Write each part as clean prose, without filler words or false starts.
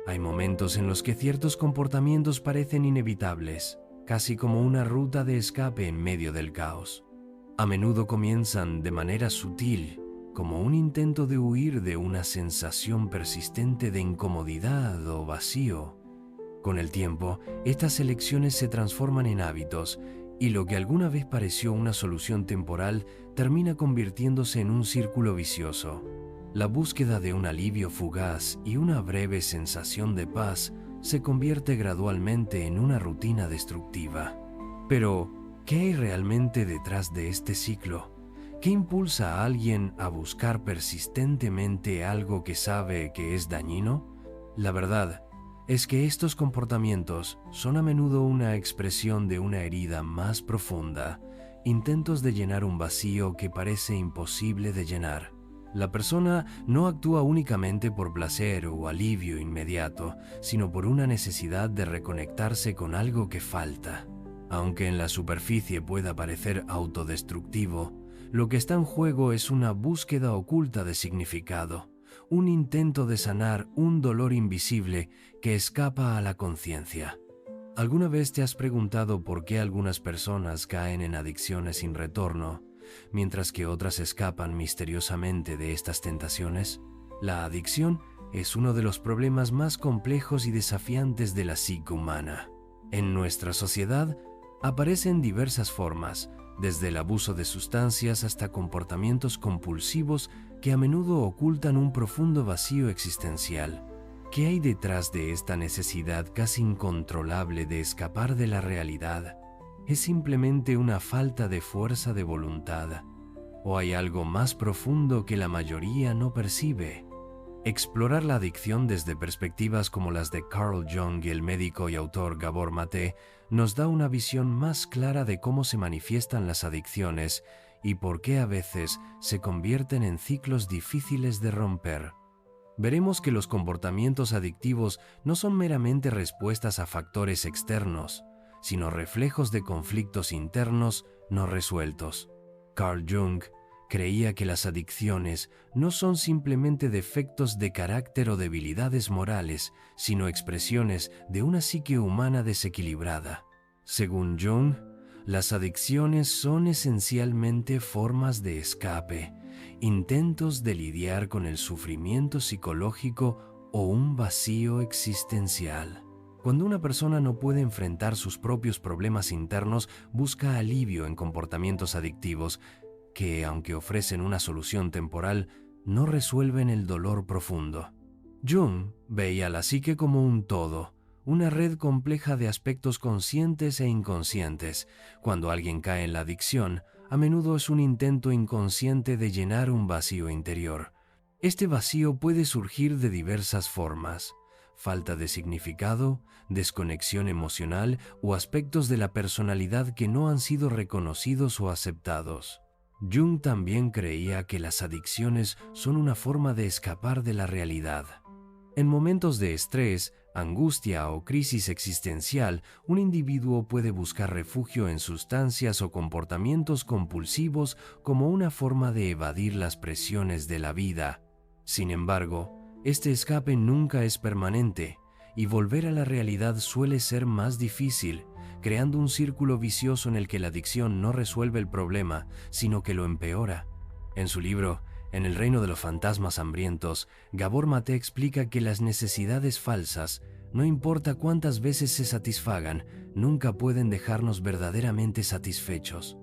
Hay momentos en los que ciertos comportamientos parecen inevitables, casi como una ruta de escape en medio del caos. A menudo comienzan de manera sutil, como un intento de huir de una sensación persistente de incomodidad o vacío. Con el tiempo, estas elecciones se transforman en hábitos y lo que alguna vez pareció una solución temporal termina convirtiéndose en un círculo vicioso. La búsqueda de un alivio fugaz y una breve sensación de paz se convierte gradualmente en una rutina destructiva. Pero, ¿qué hay realmente detrás de este ciclo? ¿Qué impulsa a alguien a buscar persistentemente algo que sabe que es dañino? La verdad es que estos comportamientos son a menudo una expresión de una herida más profunda, intentos de llenar un vacío que parece imposible de llenar. La persona no actúa únicamente por placer o alivio inmediato, sino por una necesidad de reconectarse con algo que falta. Aunque en la superficie pueda parecer autodestructivo, lo que está en juego es una búsqueda oculta de significado, un intento de sanar un dolor invisible que escapa a la conciencia. ¿Alguna vez te has preguntado por qué algunas personas caen en adicciones sin retorno, mientras que otras escapan misteriosamente de estas tentaciones? La adicción es uno de los problemas más complejos y desafiantes de la psique humana. En nuestra sociedad aparece en diversas formas, desde el abuso de sustancias hasta comportamientos compulsivos que a menudo ocultan un profundo vacío existencial. ¿Qué hay detrás de esta necesidad casi incontrolable de escapar de la realidad? ¿Es simplemente una falta de fuerza de voluntad? ¿O hay algo más profundo que la mayoría no percibe? Explorar la adicción desde perspectivas como las de Carl Jung y el médico y autor Gabor Maté nos da una visión más clara de cómo se manifiestan las adicciones y por qué a veces se convierten en ciclos difíciles de romper. Veremos que los comportamientos adictivos no son meramente respuestas a factores externos, sino reflejos de conflictos internos no resueltos. Carl Jung creía que las adicciones no son simplemente defectos de carácter o debilidades morales, sino expresiones de una psique humana desequilibrada. Según Jung, las adicciones son esencialmente formas de escape, intentos de lidiar con el sufrimiento psicológico o un vacío existencial. Cuando una persona no puede enfrentar sus propios problemas internos, busca alivio en comportamientos adictivos que, aunque ofrecen una solución temporal, no resuelven el dolor profundo. Jung veía la psique como un todo, una red compleja de aspectos conscientes e inconscientes. Cuando alguien cae en la adicción, a menudo es un intento inconsciente de llenar un vacío interior. Este vacío puede surgir de diversas formas: falta de significado, desconexión emocional o aspectos de la personalidad que no han sido reconocidos o aceptados. Jung también creía que las adicciones son una forma de escapar de la realidad. En momentos de estrés, angustia o crisis existencial, un individuo puede buscar refugio en sustancias o comportamientos compulsivos como una forma de evadir las presiones de la vida. Sin embargo, este escape nunca es permanente y volver a la realidad suele ser más difícil, creando un círculo vicioso en el que la adicción no resuelve el problema, sino que lo empeora. En su libro En el reino de los fantasmas hambrientos, Gabor Maté explica que las necesidades falsas, no importa cuántas veces se satisfagan, nunca pueden dejarnos verdaderamente satisfechos.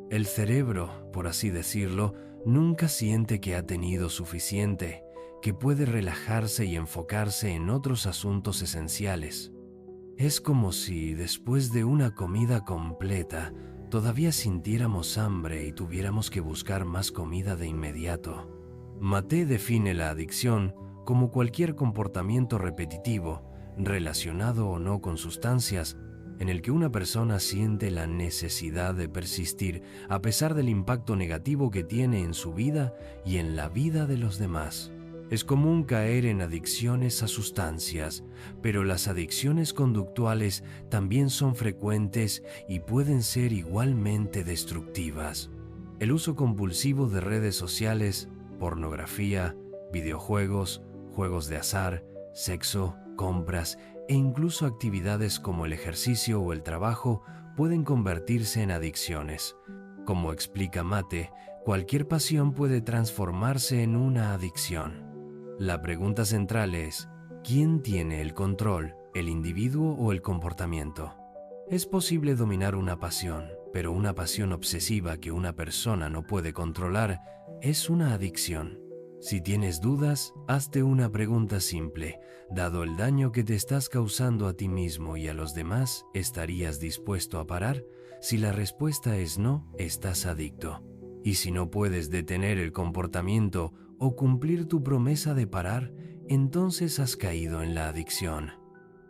El cerebro, por así decirlo, nunca siente que ha tenido suficiente, que puede relajarse y enfocarse en otros asuntos esenciales. Es como si, después de una comida completa, todavía sintiéramos hambre y tuviéramos que buscar más comida de inmediato. Maté define la adicción como cualquier comportamiento repetitivo, relacionado o no con sustancias, en el que una persona siente la necesidad de persistir a pesar del impacto negativo que tiene en su vida y en la vida de los demás. Es común caer en adicciones a sustancias, pero las adicciones conductuales también son frecuentes y pueden ser igualmente destructivas. El uso compulsivo de redes sociales, pornografía, videojuegos, juegos de azar, sexo, compras e incluso actividades como el ejercicio o el trabajo pueden convertirse en adicciones. Como explica Mate, cualquier pasión puede transformarse en una adicción. La pregunta central es, ¿quién tiene el control, el individuo o el comportamiento? Es posible dominar una pasión, pero una pasión obsesiva que una persona no puede controlar es una adicción. Si tienes dudas, hazte una pregunta simple. Dado el daño que te estás causando a ti mismo y a los demás, ¿estarías dispuesto a parar? Si la respuesta es no, estás adicto. Y si no puedes detener el comportamiento o cumplir tu promesa de parar, entonces has caído en la adicción.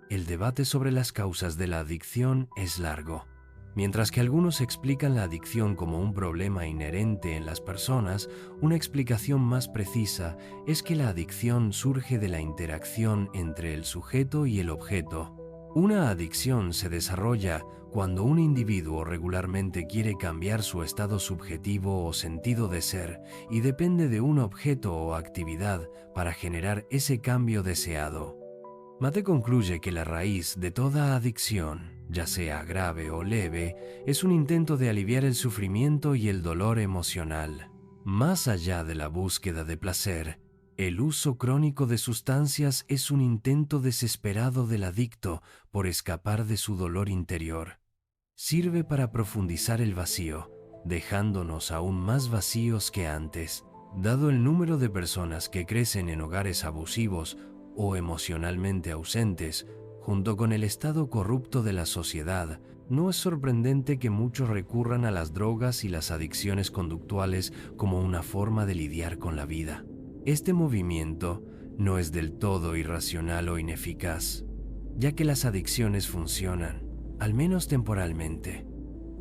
El debate sobre las causas de la adicción es largo. Mientras que algunos explican la adicción como un problema inherente en las personas, una explicación más precisa es que la adicción surge de la interacción entre el sujeto y el objeto. Una adicción se desarrolla cuando un individuo regularmente quiere cambiar su estado subjetivo o sentido de ser y depende de un objeto o actividad para generar ese cambio deseado. Mate concluye que la raíz de toda adicción, ya sea grave o leve, es un intento de aliviar el sufrimiento y el dolor emocional. Más allá de la búsqueda de placer, el uso crónico de sustancias es un intento desesperado del adicto por escapar de su dolor interior. Sirve para profundizar el vacío, dejándonos aún más vacíos que antes. Dado el número de personas que crecen en hogares abusivos o emocionalmente ausentes, junto con el estado corrupto de la sociedad, no es sorprendente que muchos recurran a las drogas y las adicciones conductuales como una forma de lidiar con la vida. Este movimiento no es del todo irracional o ineficaz, ya que las adicciones funcionan, al menos temporalmente.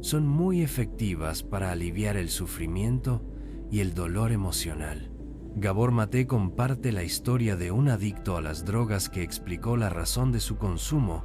Son muy efectivas para aliviar el sufrimiento y el dolor emocional. Gabor Mate comparte la historia de un adicto a las drogas que explicó la razón de su consumo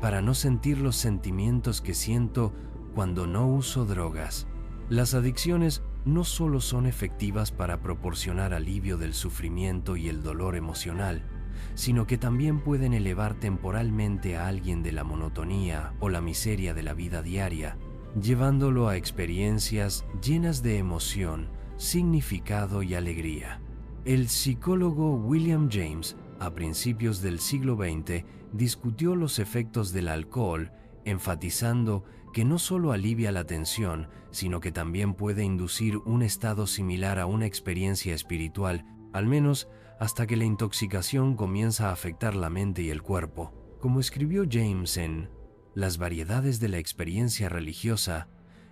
para no sentir los sentimientos que siento cuando no uso drogas. Las adicciones no solo son efectivas para proporcionar alivio del sufrimiento y el dolor emocional, sino que también pueden elevar temporalmente a alguien de la monotonía o la miseria de la vida diaria, llevándolo a experiencias llenas de emoción, significado y alegría. El psicólogo William James, a principios del siglo XX, discutió los efectos del alcohol, enfatizando que no solo alivia la tensión, sino que también puede inducir un estado similar a una experiencia espiritual, al menos hasta que la intoxicación comienza a afectar la mente y el cuerpo. Como escribió James en Las variedades de la experiencia religiosa,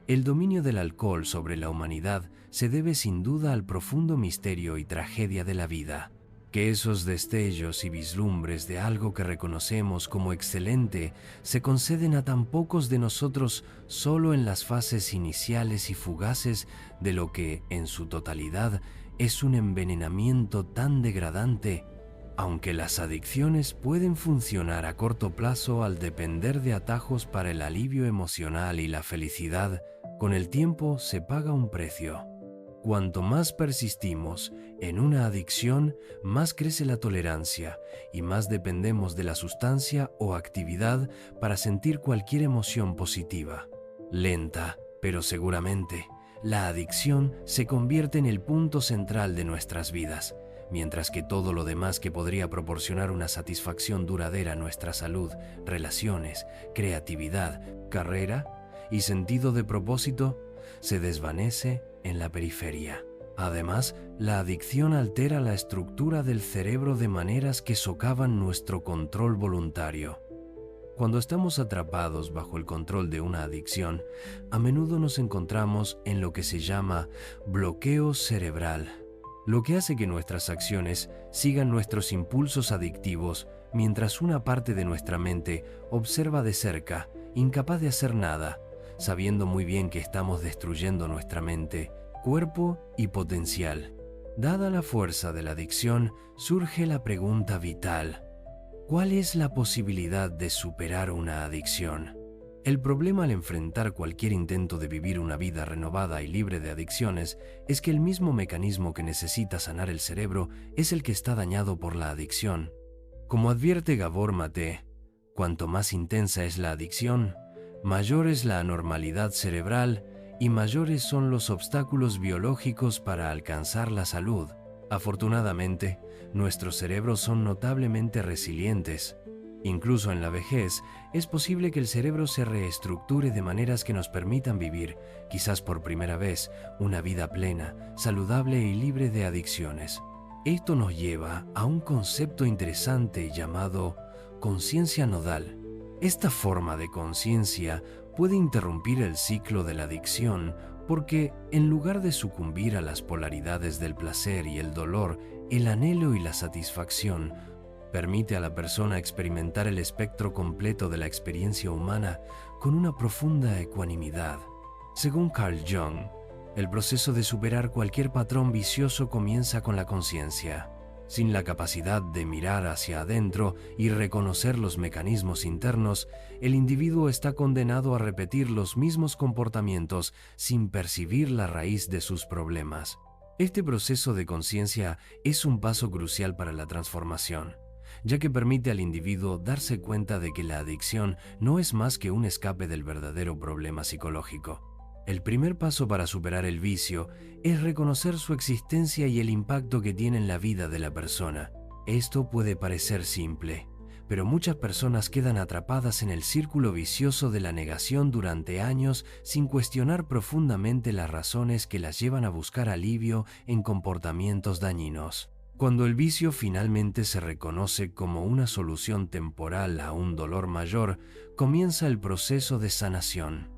el dominio del alcohol sobre la humanidad se debe sin duda al profundo misterio y tragedia de la vida. Que esos destellos y vislumbres de algo que reconocemos como excelente se conceden a tan pocos de nosotros solo en las fases iniciales y fugaces de lo que, en su totalidad, es un envenenamiento tan degradante. Aunque las adicciones pueden funcionar a corto plazo al depender de atajos para el alivio emocional y la felicidad, con el tiempo se paga un precio. Cuanto más persistimos en una adicción, más crece la tolerancia y más dependemos de la sustancia o actividad para sentir cualquier emoción positiva. Lenta, pero seguramente, la adicción se convierte en el punto central de nuestras vidas, mientras que todo lo demás que podría proporcionar una satisfacción duradera a nuestra salud, relaciones, creatividad, carrera y sentido de propósito, se desvanece en la periferia. Además, la adicción altera la estructura del cerebro de maneras que socavan nuestro control voluntario. Cuando estamos atrapados bajo el control de una adicción, a menudo nos encontramos en lo que se llama bloqueo cerebral, lo que hace que nuestras acciones sigan nuestros impulsos adictivos mientras una parte de nuestra mente observa de cerca, incapaz de hacer nada, sabiendo muy bien que estamos destruyendo nuestra mente, cuerpo y potencial. Dada la fuerza de la adicción, surge la pregunta vital: ¿cuál es la posibilidad de superar una adicción? El problema al enfrentar cualquier intento de vivir una vida renovada y libre de adicciones es que el mismo mecanismo que necesita sanar el cerebro es el que está dañado por la adicción. Como advierte Gabor Maté, cuanto más intensa es la adicción, mayor es la anormalidad cerebral y mayores son los obstáculos biológicos para alcanzar la salud. Afortunadamente, nuestros cerebros son notablemente resilientes. Incluso en la vejez, es posible que el cerebro se reestructure de maneras que nos permitan vivir, quizás por primera vez, una vida plena, saludable y libre de adicciones. Esto nos lleva a un concepto interesante llamado conciencia nodal. Esta forma de conciencia puede interrumpir el ciclo de la adicción porque, en lugar de sucumbir a las polaridades del placer y el dolor, el anhelo y la satisfacción, permite a la persona experimentar el espectro completo de la experiencia humana con una profunda ecuanimidad. Según Carl Jung, el proceso de superar cualquier patrón vicioso comienza con la conciencia. Sin la capacidad de mirar hacia adentro y reconocer los mecanismos internos, el individuo está condenado a repetir los mismos comportamientos sin percibir la raíz de sus problemas. Este proceso de conciencia es un paso crucial para la transformación, ya que permite al individuo darse cuenta de que la adicción no es más que un escape del verdadero problema psicológico. El primer paso para superar el vicio es reconocer su existencia y el impacto que tiene en la vida de la persona. Esto puede parecer simple, pero muchas personas quedan atrapadas en el círculo vicioso de la negación durante años sin cuestionar profundamente las razones que las llevan a buscar alivio en comportamientos dañinos. Cuando el vicio finalmente se reconoce como una solución temporal a un dolor mayor, comienza el proceso de sanación.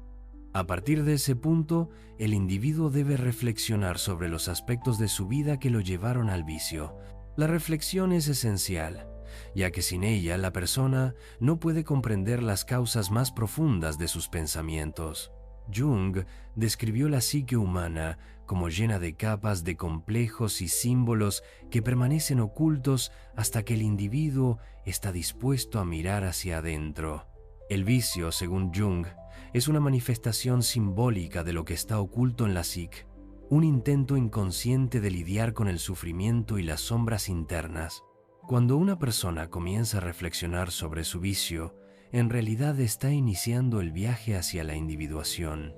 A partir de ese punto, el individuo debe reflexionar sobre los aspectos de su vida que lo llevaron al vicio. La reflexión es esencial, ya que sin ella la persona no puede comprender las causas más profundas de sus pensamientos. Jung describió la psique humana como llena de capas de complejos y símbolos que permanecen ocultos hasta que el individuo está dispuesto a mirar hacia adentro. El vicio, según Jung, es una manifestación simbólica de lo que está oculto en la psique, un intento inconsciente de lidiar con el sufrimiento y las sombras internas. Cuando una persona comienza a reflexionar sobre su vicio, en realidad está iniciando el viaje hacia la individuación.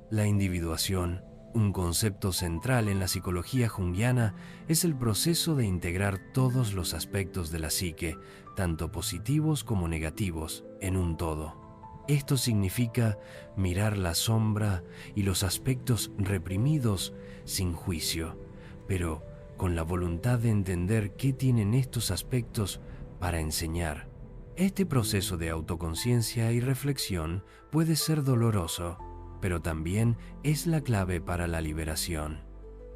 La individuación, un concepto central en la psicología junguiana, es el proceso de integrar todos los aspectos de la psique, tanto positivos como negativos, en un todo. Esto significa mirar la sombra y los aspectos reprimidos sin juicio, pero con la voluntad de entender qué tienen estos aspectos para enseñar. Este proceso de autoconciencia y reflexión puede ser doloroso, pero también es la clave para la liberación.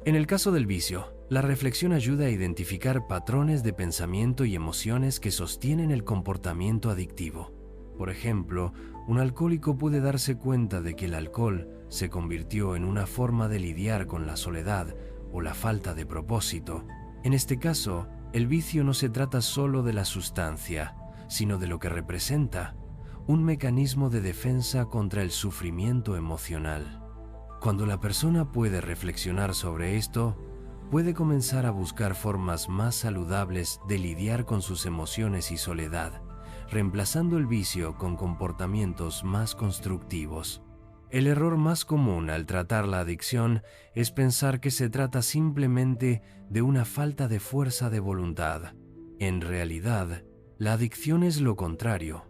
En el caso del vicio, la reflexión ayuda a identificar patrones de pensamiento y emociones que sostienen el comportamiento adictivo. Por ejemplo, un alcohólico puede darse cuenta de que el alcohol se convirtió en una forma de lidiar con la soledad o la falta de propósito. En este caso, el vicio no se trata solo de la sustancia, sino de lo que representa, un mecanismo de defensa contra el sufrimiento emocional. Cuando la persona puede reflexionar sobre esto, puede comenzar a buscar formas más saludables de lidiar con sus emociones y soledad, reemplazando el vicio con comportamientos más constructivos. El error más común al tratar la adicción es pensar que se trata simplemente de una falta de fuerza de voluntad. En realidad, la adicción es lo contrario,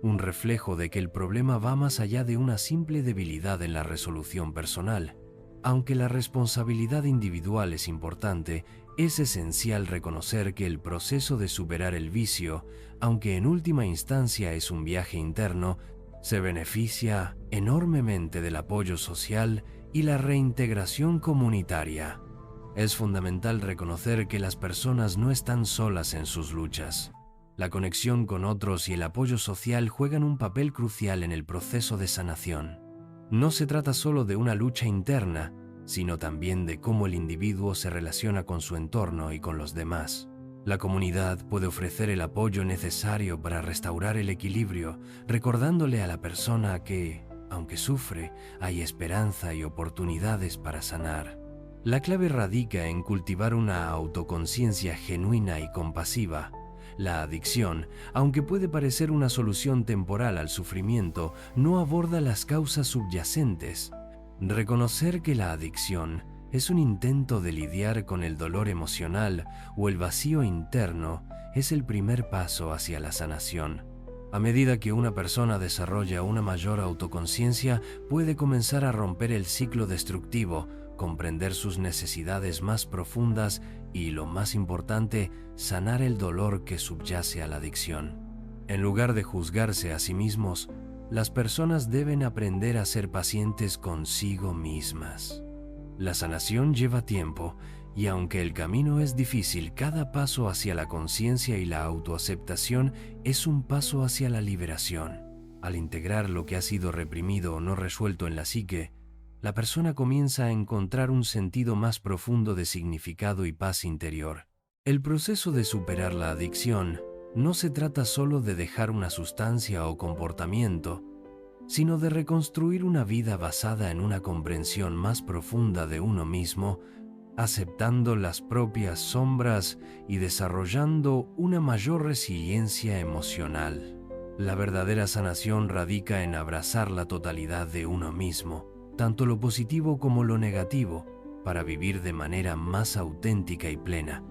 un reflejo de que el problema va más allá de una simple debilidad en la resolución personal. Aunque la responsabilidad individual es importante, es esencial reconocer que el proceso de superar el vicio, aunque en última instancia es un viaje interno, se beneficia enormemente del apoyo social y la reintegración comunitaria. Es fundamental reconocer que las personas no están solas en sus luchas. La conexión con otros y el apoyo social juegan un papel crucial en el proceso de sanación. No se trata solo de una lucha interna, sino también de cómo el individuo se relaciona con su entorno y con los demás. La comunidad puede ofrecer el apoyo necesario para restaurar el equilibrio, recordándole a la persona que, aunque sufre, hay esperanza y oportunidades para sanar. La clave radica en cultivar una autoconciencia genuina y compasiva, La adicción, aunque puede parecer una solución temporal al sufrimiento, no aborda las causas subyacentes. Reconocer que la adicción es un intento de lidiar con el dolor emocional o el vacío interno es el primer paso hacia la sanación. A medida que una persona desarrolla una mayor autoconciencia, puede comenzar a romper el ciclo destructivo, comprender sus necesidades más profundas y, lo más importante, sanar el dolor que subyace a la adicción. En lugar de juzgarse a sí mismos, las personas deben aprender a ser pacientes consigo mismas. La sanación lleva tiempo y aunque el camino es difícil, cada paso hacia la conciencia y la autoaceptación es un paso hacia la liberación. Al integrar lo que ha sido reprimido o no resuelto en la psique, la persona comienza a encontrar un sentido más profundo de significado y paz interior. El proceso de superar la adicción no se trata solo de dejar una sustancia o comportamiento, sino de reconstruir una vida basada en una comprensión más profunda de uno mismo, aceptando las propias sombras y desarrollando una mayor resiliencia emocional. La verdadera sanación radica en abrazar la totalidad de uno mismo, tanto lo positivo como lo negativo, para vivir de manera más auténtica y plena.